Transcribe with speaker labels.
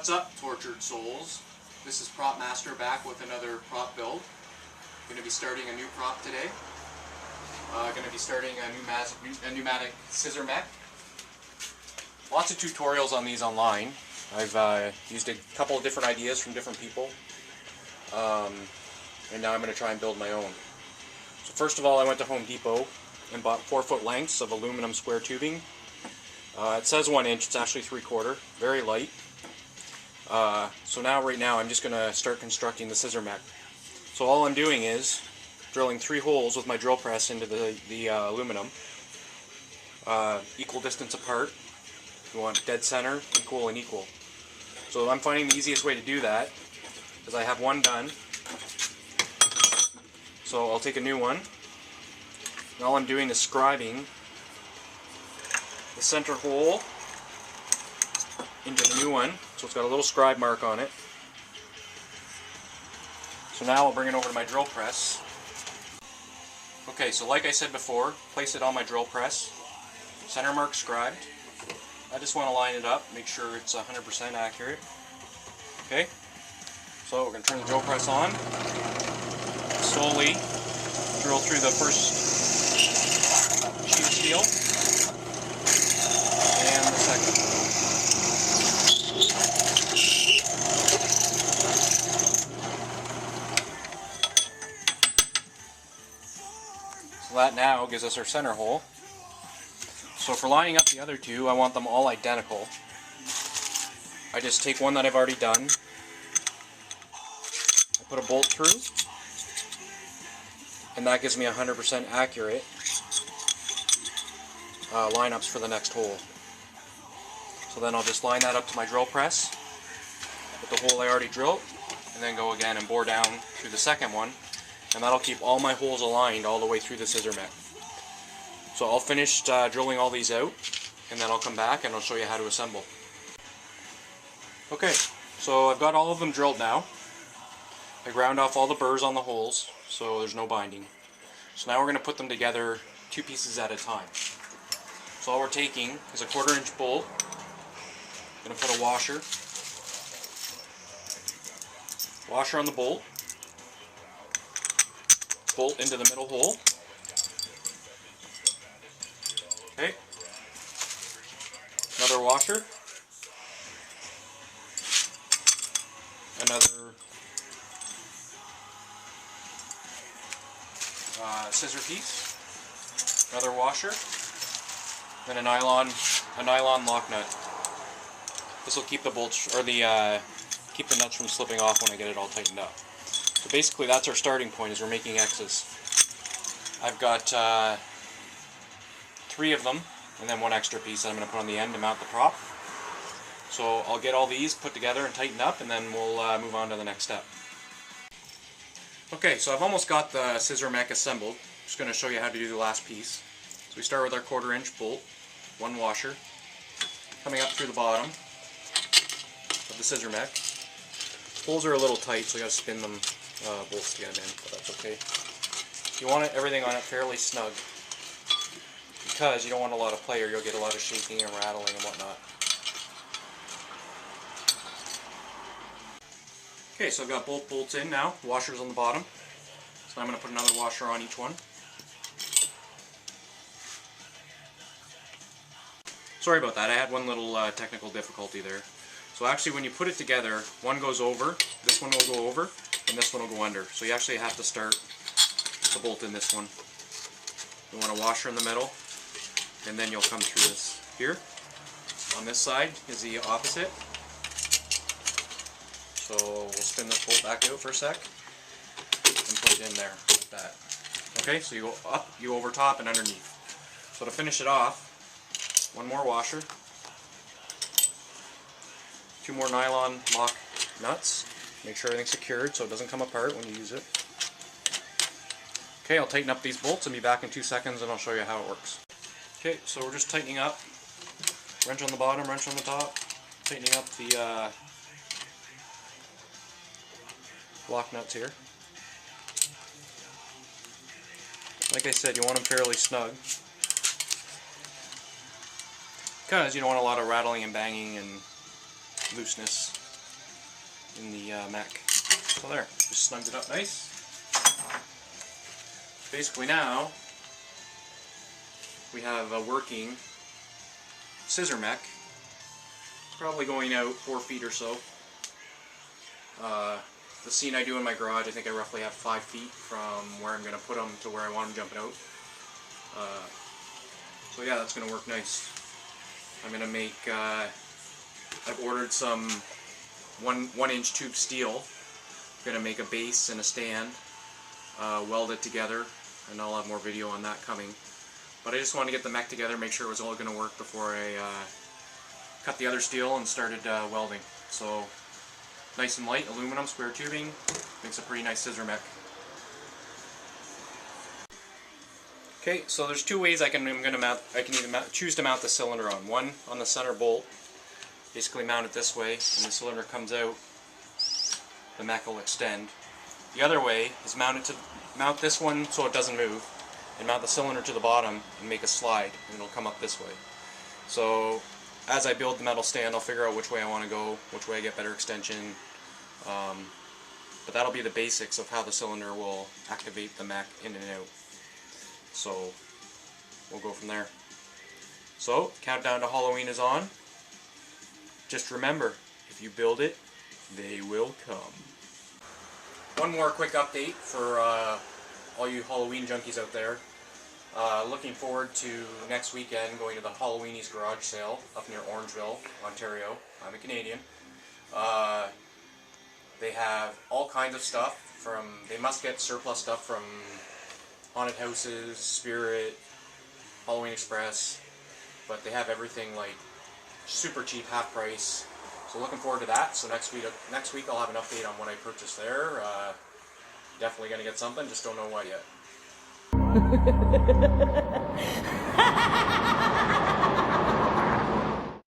Speaker 1: What's up, tortured souls? This is Prop Master back with another prop build. Going to be starting a new prop today. Going to be starting a pneumatic scissor mech. Lots of tutorials on these online. I've used a couple of different ideas from different people. And now I'm going to try and build my own. So first of all, I went to Home Depot and bought 4-foot lengths of aluminum square tubing. It says 1 inch, it's actually 3/4, very light. So right now I'm just going to start constructing the scissor mech. So all I'm doing is drilling 3 holes with my drill press into the aluminum, equal distance apart. You want dead center, equal and equal. So I'm finding the easiest way to do that is I have one done. So I'll take a new one, and all I'm doing is scribing the center hole into the new one, so it's got a little scribe mark on it. So now I'll bring it over to my drill press. Okay, so like I said before, place it on my drill press, center mark scribed. I just want to line it up, make sure it's 100% accurate. Okay, so we're going to turn the drill press on, slowly drill through the first sheet of steel, and the second. So that now gives us our center hole. So for lining up the other two, I want them all identical. I just take one that I've already done, I put a bolt through, and that gives me 100% accurate lineups for the next hole. So then I'll just line that up to my drill press with the hole I already drilled, and then go again and bore down through the second one, and that'll keep all my holes aligned all the way through the scissor mech. So I'll finish drilling all these out, and then I'll come back and I'll show you how to assemble. Okay, so I've got all of them drilled now. I ground off all the burrs on the holes, so there's no binding. So now we're going to put them together 2 pieces at a time. So all we're taking is a 1/4 inch bolt. I'm going to put a washer on the bolt, bolt into the middle hole. Okay, another washer, another scissor piece, another washer, then a nylon lock nut. This will keep the bolts or keep the nuts from slipping off when I get it all tightened up. So basically, that's our starting point. Is we're making X's. I've got 3 of them, and then 1 extra piece that I'm going to put on the end to mount the prop. So I'll get all these put together and tightened up, and then we'll move on to the next step. Okay, so I've almost got the scissor mech assembled. I'm just going to show you how to do the last piece. So we start with our 1/4 inch bolt, 1 washer, coming up through the bottom of the scissor mech. Holes are a little tight, so you got to spin them bolts to get them in, but that's okay. You want everything on it fairly snug, because you don't want a lot of play or you'll get a lot of shaking and rattling and whatnot. Okay, so I've got both bolts in now, washers on the bottom. So I'm going to put another washer on each one. Sorry about that, I had one little technical difficulty there. So actually when you put it together, one goes over, this one will go over, and this one will go under. So you actually have to start the bolt in this one. You want a washer in the middle, and then you'll come through this here. On this side is the opposite. So we'll spin this bolt back out for a sec and put it in there like that. Okay, so you go up, you over top, and underneath. So to finish it off, 1 more washer, 2 more nylon lock nuts. Make sure everything's secured so it doesn't come apart when you use it. Okay, I'll tighten up these bolts and be back in 2 seconds, and I'll show you how it works. Okay, so we're just tightening up. Wrench on the bottom, wrench on the top. Tightening up the lock nuts here. Like I said, you want them fairly snug, because you don't want a lot of rattling and banging and looseness. in the Mech. So there, just snugged it up nice. Basically now, we have a working Scissor Mech. Probably going out 4 feet or so. The scene I do in my garage, I think I roughly have 5 feet from where I'm going to put them to where I want them jumping out. So yeah, that's going to work nice. I'm going to make, I've ordered some 1-inch tube steel. I'm going to make a base and a stand, weld it together, and I'll have more video on that coming. But I just wanted to get the Mech together, make sure it was all going to work before I cut the other steel and started welding. So nice and light, aluminum, square tubing, makes a pretty nice Scissor Mech. Okay, so there's 2 ways I can either choose to mount the cylinder on. One on the center bolt, basically mount it this way. When the cylinder comes out, the Mech will extend. The other way is mount this one so it doesn't move, and mount the cylinder to the bottom and make a slide, and it'll come up this way. So as I build the metal stand, I'll figure out which way I want to go, which way I get better extension. But that'll be the basics of how the cylinder will activate the Mech in and out. So we'll go from there. So countdown to Halloween is on. Just remember, if you build it, they will come. One more quick update for all you Halloween junkies out there. Looking forward to next weekend going to the Halloweenies garage sale up near Orangeville, Ontario. I'm a Canadian. They have all kinds of stuff from, they must get surplus stuff from haunted houses, Spirit, Halloween Express, but they have everything like super cheap, half price. So looking forward to that. So next week I'll have an update on what I purchased there. Definitely gonna get something, just don't know what yet.